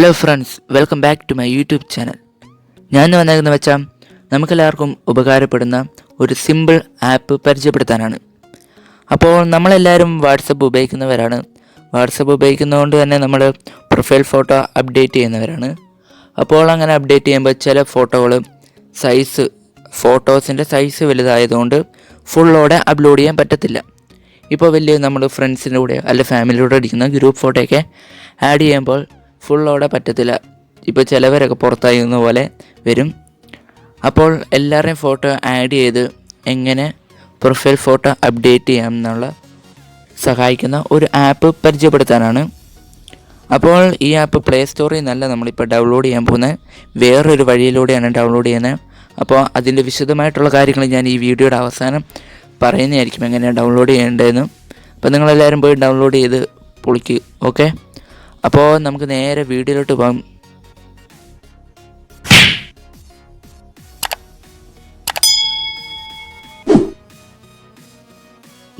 Hello friends, welcome back to my YouTube channel. ഞാൻ വന്നതെന്ന് വെച്ചാൽ നമുക്കെല്ലാവർക്കും ഉപകാരപ്പെടുന്ന ഒരു സിമ്പിൾ ആപ്പ് പരിചയപ്പെടുത്താനാണ്. അപ്പോൾ നമ്മളെല്ലാവരും വാട്സപ്പ് ഉപയോഗിക്കുന്നവരാണ്. വാട്സപ്പ് ഉപയോഗിക്കുന്നതുകൊണ്ട് തന്നെ നമ്മൾ പ്രൊഫൈൽ ഫോട്ടോ അപ്ഡേറ്റ് ചെയ്യുന്നവരാണ്. അപ്പോൾ അങ്ങനെ അപ്ഡേറ്റ് ചെയ്യുമ്പോൾ ചില ഫോട്ടോസിൻ്റെ സൈസ് വലുതായതുകൊണ്ട് ഫുള്ളോടെ അപ്ലോഡ് ചെയ്യാൻ പറ്റത്തില്ല. ഇപ്പോൾ വലിയ നമ്മൾ ഫ്രണ്ട്സിൻ്റെ കൂടെ അല്ലെ ഫാമിലിയോടെ അടിക്കുന്ന ഗ്രൂപ്പ് ഫോട്ടോയൊക്കെ ആഡ് ചെയ്യുമ്പോൾ ഫുള്ളോടെ പറ്റത്തില്ല. ഇപ്പോൾ ചിലവരൊക്കെ പുറത്തായിരുന്ന പോലെ വരും. അപ്പോൾ എല്ലാവരുടെയും ഫോട്ടോ ആഡ് ചെയ്ത് എങ്ങനെ പ്രൊഫൈൽ ഫോട്ടോ അപ്ഡേറ്റ് ചെയ്യാം എന്നുള്ള സഹായിക്കുന്ന ഒരു ആപ്പ് പരിചയപ്പെടുത്താനാണ്. അപ്പോൾ ഈ ആപ്പ് പ്ലേ സ്റ്റോറിൽ നിന്നല്ല നമ്മളിപ്പോൾ ഡൗൺലോഡ് ചെയ്യാൻ പോകുന്നത്, വേറൊരു വഴിയിലൂടെയാണ് ഡൗൺലോഡ് ചെയ്യുന്നത്. അപ്പോൾ അതിൻ്റെ വിശദമായിട്ടുള്ള കാര്യങ്ങൾ ഞാൻ ഈ വീഡിയോയുടെ അവസാനം പറയുന്നതായിരിക്കും എങ്ങനെയാണ് ഡൗൺലോഡ് ചെയ്യേണ്ടതെന്ന്. അപ്പോൾ നിങ്ങളെല്ലാവരും പോയി ഡൗൺലോഡ് ചെയ്ത് പൊളിക്ക്. ഓക്കെ, അപ്പോൾ നമുക്ക് നേരെ വീഡിയോയിലോട്ട് പോകാം.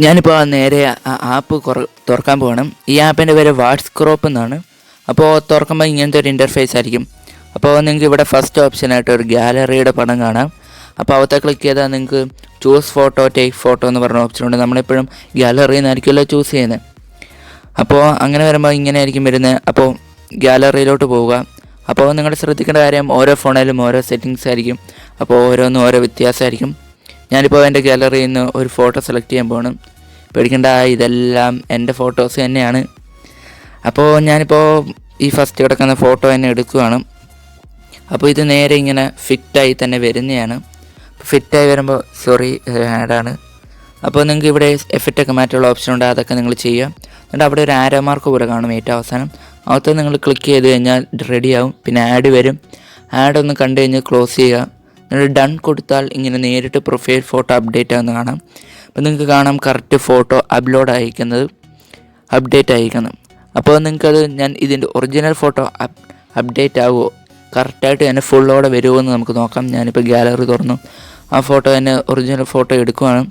ഞാനിപ്പോൾ നേരെ ആപ്പ് തുറക്കാൻ പോകണം. ഈ ആപ്പിൻ്റെ പേര് വാട്സ്ക്രോപ്പ് എന്നാണ്. അപ്പോൾ തുറക്കുമ്പോൾ ഇങ്ങനത്തെ ഒരു ഇൻ്റർഫേസ് ആയിരിക്കും. അപ്പോൾ നിങ്ങൾക്ക് ഇവിടെ ഫസ്റ്റ് ഓപ്ഷനായിട്ട് ഒരു ഗാലറിയുടെ പടം കാണാം. അപ്പോൾ അവത്തെ ക്ലിക്ക് ചെയ്താൽ നിങ്ങൾക്ക് ചൂസ് ഫോട്ടോ, ടേക്ക് ഫോട്ടോ എന്ന് പറഞ്ഞ ഓപ്ഷനുണ്ട്. നമ്മളെപ്പോഴും ഗാലറിയിൽ നിന്നായിരിക്കുമല്ലോ ചൂസ് ചെയ്യുന്നത്. അപ്പോൾ അങ്ങനെ വരുമ്പോൾ ഇങ്ങനെ ആയിരിക്കും വരുന്നത്. അപ്പോൾ ഗാലറിയിലോട്ട് പോവുക. അപ്പോൾ നിങ്ങൾ ശ്രദ്ധിക്കേണ്ട കാര്യം, ഓരോ ഫോണിലും ഓരോ സെറ്റിങ്സ് ആയിരിക്കും. അപ്പോൾ ഓരോന്നും ഓരോ വ്യത്യാസമായിരിക്കും. ഞാനിപ്പോൾ എൻ്റെ ഗാലറിയിൽ നിന്ന് ഒരു ഫോട്ടോ സെലക്ട് ചെയ്യാൻ പോകണം. പേടിക്കേണ്ട, ഇതെല്ലാം എൻ്റെ ഫോട്ടോസ് തന്നെയാണ്. അപ്പോൾ ഞാനിപ്പോൾ ഈ ഫസ്റ്റ് കിടക്കുന്ന ഫോട്ടോ തന്നെ എടുക്കുകയാണ്. അപ്പോൾ ഇത് നേരെ ഇങ്ങനെ ഫിറ്റായി തന്നെ വരുന്നതാണ്. ഫിറ്റായി വരുമ്പോൾ ആഡാണ്. അപ്പോൾ നിങ്ങൾക്ക് ഇവിടെ എഫക്റ്റൊക്കെ മാറ്റുള്ള ഓപ്ഷൻ ഉണ്ട്, അതൊക്കെ നിങ്ങൾ ചെയ്യുക. എന്നിട്ട് അവിടെ ഒരു ആരോ മാർക്ക് കൂടെ കാണും ഏറ്റവും അവസാനം. അകത്ത് നിങ്ങൾ ക്ലിക്ക് ചെയ്ത് കഴിഞ്ഞാൽ റെഡിയാവും. പിന്നെ ആഡ് വരും. ആഡ് ഒന്ന് കണ്ടു കഴിഞ്ഞാൽ ക്ലോസ് ചെയ്യുക. എന്നിട്ട് ഡൺ കൊടുത്താൽ ഇങ്ങനെ നേരിട്ട് പ്രൊഫൈൽ ഫോട്ടോ അപ്ഡേറ്റ് ആകുന്ന കാണാം. അപ്പോൾ നിങ്ങൾക്ക് കാണാം കറക്റ്റ് ഫോട്ടോ അപ്ഡേറ്റ് അയക്കുന്നത്. അപ്പോൾ നിങ്ങൾക്കത് ഇതിൻ്റെ ഒറിജിനൽ ഫോട്ടോ അപ്ഡേറ്റ് ആകുമോ, കറക്റ്റായിട്ട് തന്നെ ഫുള്ളോടെ വരുമോ എന്ന് നമുക്ക് നോക്കാം. ഞാനിപ്പോൾ ഗാലറി തുറന്നു, ആ ഫോട്ടോ തന്നെ ഒറിജിനൽ ഫോട്ടോ എടുക്കുകയാണ്.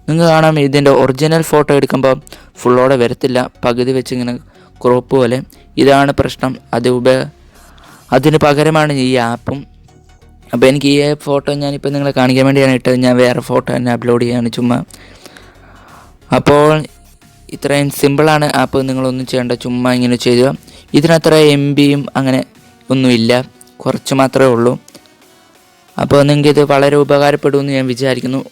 നിങ്ങൾക്ക് കാണാം ഇതിൻ്റെ ഒറിജിനൽ ഫോട്ടോ എടുക്കുമ്പോൾ ഫുള്ളോടെ വരത്തില്ല, പകുതി വെച്ച് ഇങ്ങനെ ക്രോപ്പ് പോലെ. ഇതാണ് പ്രശ്നം. അതിന് പകരമാണ് ഈ ആപ്പും. അപ്പോൾ എനിക്ക് ഈ ഫോട്ടോ ഞാനിപ്പോൾ നിങ്ങളെ കാണിക്കാൻ വേണ്ടിയാണ് ഇട്ടത്. ഞാൻ വേറെ ഫോട്ടോ തന്നെ അപ്ലോഡ് ചെയ്യാണ് ചുമ്മാ. അപ്പോൾ ഇത്രയും സിമ്പിളാണ് ആപ്പ്, നിങ്ങളൊന്നും ചെയ്യേണ്ട, ചുമ്മാ ഇങ്ങനെ ചെയ്യുക. ഇതിനത്ര MBയും അങ്ങനെ ഒന്നുമില്ല, കുറച്ച് മാത്രമേ ഉള്ളൂ. അപ്പോൾ നിങ്ങൾക്കിത് വളരെ ഉപകാരപ്പെടുമെന്ന് ഞാൻ വിചാരിക്കുന്നു.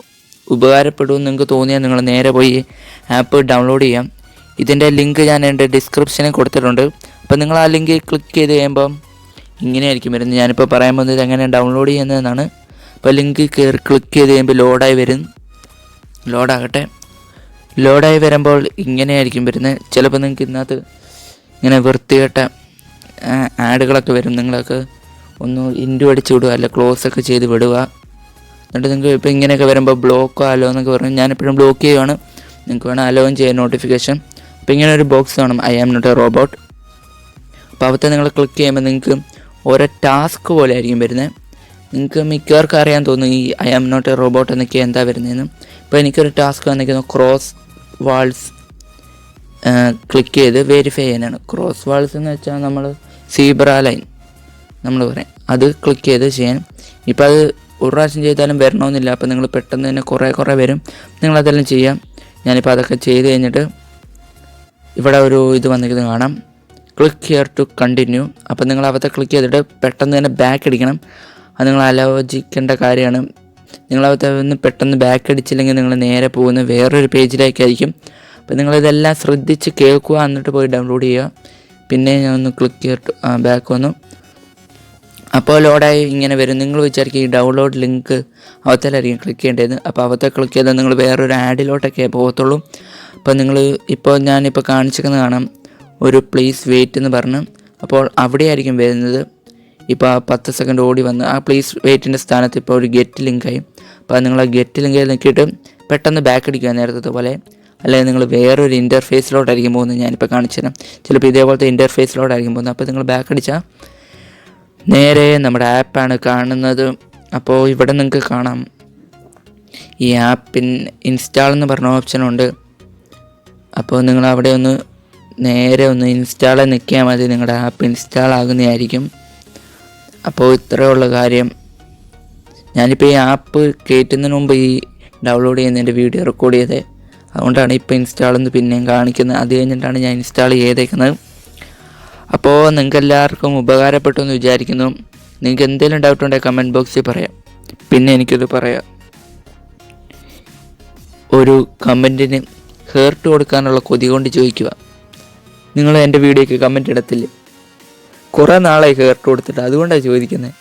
ഉപകാരപ്പെടുമെന്ന് നിങ്ങൾക്ക് തോന്നിയാൽ നിങ്ങൾ നേരെ പോയി ആപ്പ് ഡൗൺലോഡ് ചെയ്യാം. ഇതിൻ്റെ ലിങ്ക് ഞാൻ എൻ്റെ ഡിസ്ക്രിപ്ഷനിൽ കൊടുത്തിട്ടുണ്ട്. അപ്പോൾ നിങ്ങൾ ആ ലിങ്ക് ക്ലിക്ക് ചെയ്ത് കഴിയുമ്പം ഇങ്ങനെയായിരിക്കും വരുന്നത്. ഞാനിപ്പോൾ പറയാൻ പോകുന്നത് എങ്ങനെ ഡൗൺലോഡ് ചെയ്യുന്നതെന്നാണ്. അപ്പോൾ ലിങ്ക് കയറി ക്ലിക്ക് ചെയ്ത് കഴിയുമ്പോൾ ലോഡായി വരുമ്പോൾ ഇങ്ങനെയായിരിക്കും വരുന്നത്. ചിലപ്പോൾ നിങ്ങൾക്ക് ഇതിനകത്ത് ഇങ്ങനെ വൃത്തികെട്ട ആഡുകളൊക്കെ വരും. നിങ്ങളൊക്കെ ഒന്ന് ഇൻറ്റു അടിച്ച് വിടുക, അല്ല ക്ലോസൊക്കെ ചെയ്ത് വിടുക. എന്നിട്ട് നിങ്ങൾക്ക് ഇപ്പോൾ ഇങ്ങനെയൊക്കെ വരുമ്പോൾ ബ്ലോക്കോ അലോ എന്നൊക്കെ പറഞ്ഞു. ഞാനെപ്പോഴും ബ്ലോക്ക് ചെയ്യുവാണ്. നിങ്ങൾക്ക് വേണം അലോയും ചെയ്യാൻ നോട്ടിഫിക്കേഷൻ. അപ്പോൾ ഇങ്ങനെ ഒരു ബോക്സ് കാണും, I am not a robot. അപ്പോൾ അവത്തെ നിങ്ങൾ ക്ലിക്ക് ചെയ്യുമ്പോൾ നിങ്ങൾക്ക് ഓരോ ടാസ്ക് പോലെ ആയിരിക്കും വരുന്നത്. നിങ്ങൾക്ക് മിക്കവർക്കും അറിയാൻ തോന്നും ഈ I am not a robot എന്നൊക്കെ എന്താ വരുന്നതെന്ന്. ഇപ്പോൾ എനിക്കൊരു ടാസ്ക് വന്നിരിക്കുന്നു, ക്രോസ് വാൾസ് ക്ലിക്ക് ചെയ്ത് വെരിഫൈ ചെയ്യാനാണ്. ക്രോസ് വാൾസ് എന്ന് വെച്ചാൽ നമ്മൾ സീബ്ര ലൈൻ നമ്മൾ പറയും, അത് ക്ലിക്ക് ചെയ്ത് ചെയ്യാൻ. ഇപ്പോൾ അത് ഒരു പ്രാവശ്യം ചെയ്താലും വരണമെന്നില്ല. അപ്പോൾ നിങ്ങൾ പെട്ടെന്ന് തന്നെ കുറേ വരും. നിങ്ങളതെല്ലാം ചെയ്യാം. ഞാനിപ്പോൾ അതൊക്കെ ചെയ്ത് കഴിഞ്ഞിട്ട് ഇവിടെ ഒരു ഇത് വന്നിരിക്കുന്നത് കാണാം, ക്ലിക്ക് ഹിയർ ടു കണ്ടിന്യൂ. അപ്പോൾ നിങ്ങൾ അവത്തെ ക്ലിക്ക് ചെയ്തിട്ട് പെട്ടെന്ന് തന്നെ ബാക്ക് അടിക്കണം. അത് നിങ്ങൾ ആലോചിക്കേണ്ട കാര്യമാണ്. നിങ്ങളവത്തെ ഒന്ന് പെട്ടെന്ന് ബാക്ക് അടിച്ചില്ലെങ്കിൽ നിങ്ങൾ നേരെ പോകുന്ന വേറൊരു പേജിലേക്കായിരിക്കും. അപ്പോൾ നിങ്ങളിതെല്ലാം ശ്രദ്ധിച്ച് കേൾക്കുക, എന്നിട്ട് പോയി ഡൗൺലോഡ് ചെയ്യുക. പിന്നെ ഞാൻ ഒന്ന് ക്ലിക്ക് ഹിയർ ടു ബാക്ക് വന്നു. അപ്പോൾ ലോഡായി ഇങ്ങനെ വരും. നിങ്ങൾ വിചാരിക്കും ഈ ഡൗൺലോഡ് ലിങ്ക് അവത്തേലായിരിക്കും ക്ലിക്ക് ചെയ്യേണ്ടത്. അപ്പോൾ അവത്തെ ക്ലിക്ക് ചെയ്താൽ നിങ്ങൾ വേറൊരു ആഡിലോട്ടൊക്കെ പോകത്തുള്ളൂ. അപ്പോൾ ഞാനിപ്പോൾ കാണിച്ചിരിക്കുന്നത് കാണാം, ഒരു പ്ലീസ് വെയിറ്റ് എന്ന് പറഞ്ഞ്. അപ്പോൾ അവിടെയായിരിക്കും വരുന്നത്. ഇപ്പോൾ ആ 10 സെക്കൻഡ് ഓടി വന്ന് ആ പ്ലീസ് വെയിറ്റിൻ്റെ സ്ഥാനത്ത് ഇപ്പോൾ ഒരു ഗെറ്റ് ലിങ്കായി. അപ്പോൾ നിങ്ങൾ ആ ഗെറ്റ് ലിങ്കിൽ നോക്കിയിട്ട് പെട്ടെന്ന് ബാക്ക് അടിക്കുക നേരത്തെ പോലെ. അല്ലെങ്കിൽ നിങ്ങൾ വേറൊരു ഇൻ്റർഫേസിലോട്ടായിരിക്കും പോകുന്നത്. ഞാനിപ്പോൾ കാണിച്ചു തരാം. ചിലപ്പോൾ ഇതേപോലത്തെ ഇൻ്റർഫേസിലോട്ടായിരിക്കും പോകുന്നത്. അപ്പോൾ നിങ്ങൾ ബാക്ക് അടിച്ചാൽ നേരെ നമ്മുടെ ആപ്പാണ് കാണുന്നത്. അപ്പോൾ ഇവിടെ നിങ്ങൾക്ക് കാണാം ഈ ആപ്പിൻ ഇൻസ്റ്റാൾ എന്ന് പറഞ്ഞ ഓപ്ഷനുണ്ട്. അപ്പോൾ നിങ്ങൾ അവിടെ ഒന്ന് നേരെ ഒന്ന് ഇൻസ്റ്റാളിൽ നിൽക്കിയാൽ മതി, നിങ്ങളുടെ ആപ്പ് ഇൻസ്റ്റാൾ ആകുന്നതായിരിക്കും. അപ്പോൾ ഇത്രയുള്ള കാര്യം. ഞാനിപ്പോൾ ഈ ആപ്പ് കയറ്റുന്നതിന് മുമ്പ് ഈ ഡൗൺലോഡ് ചെയ്യുന്നതിൻ്റെ വീഡിയോ റെക്കോർഡ് ചെയ്തത്, അതുകൊണ്ടാണ് ഇപ്പോൾ ഇൻസ്റ്റാളെന്ന് പിന്നെയും കാണിക്കുന്നത്. അത് കഴിഞ്ഞിട്ടാണ് ഞാൻ ഇൻസ്റ്റാൾ ചെയ്തേക്കുന്നത്. അപ്പോൾ നിങ്ങൾക്ക് എല്ലാവർക്കും ഉപകാരപ്പെട്ടു എന്ന് വിചാരിക്കുന്നു. നിങ്ങൾക്ക് എന്തെങ്കിലും ഡൗട്ട് ഉണ്ടെങ്കിൽ കമൻറ്റ് ബോക്സിൽ പറയാം. പിന്നെ എനിക്കിത് പറയാം, ഒരു കമൻറ്റിന് ഹേർട്ട് കൊടുക്കാനുള്ള കൊതി കൊണ്ട് ചോദിക്കുക. നിങ്ങൾ എൻ്റെ വീഡിയോയ്ക്ക് കമൻറ്റ് ഇടത്തില്ലേ? കുറേ നാളായി ഹേർട്ട് കൊടുത്തിട്ട്, അതുകൊണ്ടാണ് ചോദിക്കുന്നത്.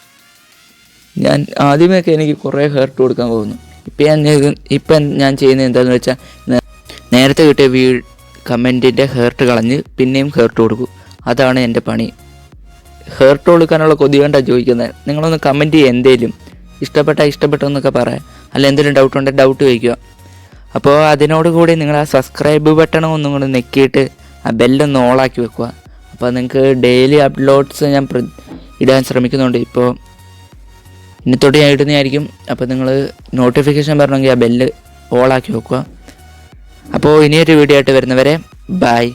ഞാൻ ആദ്യമൊക്കെ എനിക്ക് കുറേ ഹേർട്ട് കൊടുക്കാൻ പോകുന്നു. ഇപ്പം ഞാൻ ചെയ്യുന്നത് എന്താണെന്ന് വെച്ചാൽ, നേരത്തെ കിട്ടിയ കമൻറ്റിൻ്റെ ഹേർട്ട് കളഞ്ഞ് പിന്നെയും ഹേർട്ട് കൊടുക്കും. അതാണ് എൻ്റെ പണി. ഹേർട്ട് കൊടുക്കാനുള്ള കൊതി കൊണ്ടാണ് ചോദിക്കുന്നത്. നിങ്ങളൊന്ന് കമൻറ്റ് ചെയ്യുക, എന്തേലും ഇഷ്ടപ്പെട്ടെന്നൊക്കെ പറയാം. അല്ല എന്തെങ്കിലും ഡൗട്ട് ഉണ്ടെങ്കിൽ ഡൗട്ട് ചോദിക്കുക. അപ്പോൾ അതിനോടുകൂടി നിങ്ങൾ ആ സബ്സ്ക്രൈബ് ബട്ടൺ ഒന്നും കൂടി നെക്കിയിട്ട് ആ ബെല്ലൊന്ന് ഓളാക്കി വെക്കുക. അപ്പോൾ നിങ്ങൾക്ക് ഡെയിലി അപ്ലോഡ്സ് ഞാൻ ഇടാൻ ശ്രമിക്കുന്നുണ്ട്. ഇപ്പോൾ ഇന്നത്തോടെ ഞാൻ ഇടുന്നതായിരിക്കും. അപ്പോൾ നിങ്ങൾ നോട്ടിഫിക്കേഷൻ വരണമെങ്കിൽ ആ ബെല്ല് ഓളാക്കി വെക്കുക. അപ്പോൾ ഇനിയൊരു വീഡിയോ ആയിട്ട് വരുന്നവരെ ബൈ.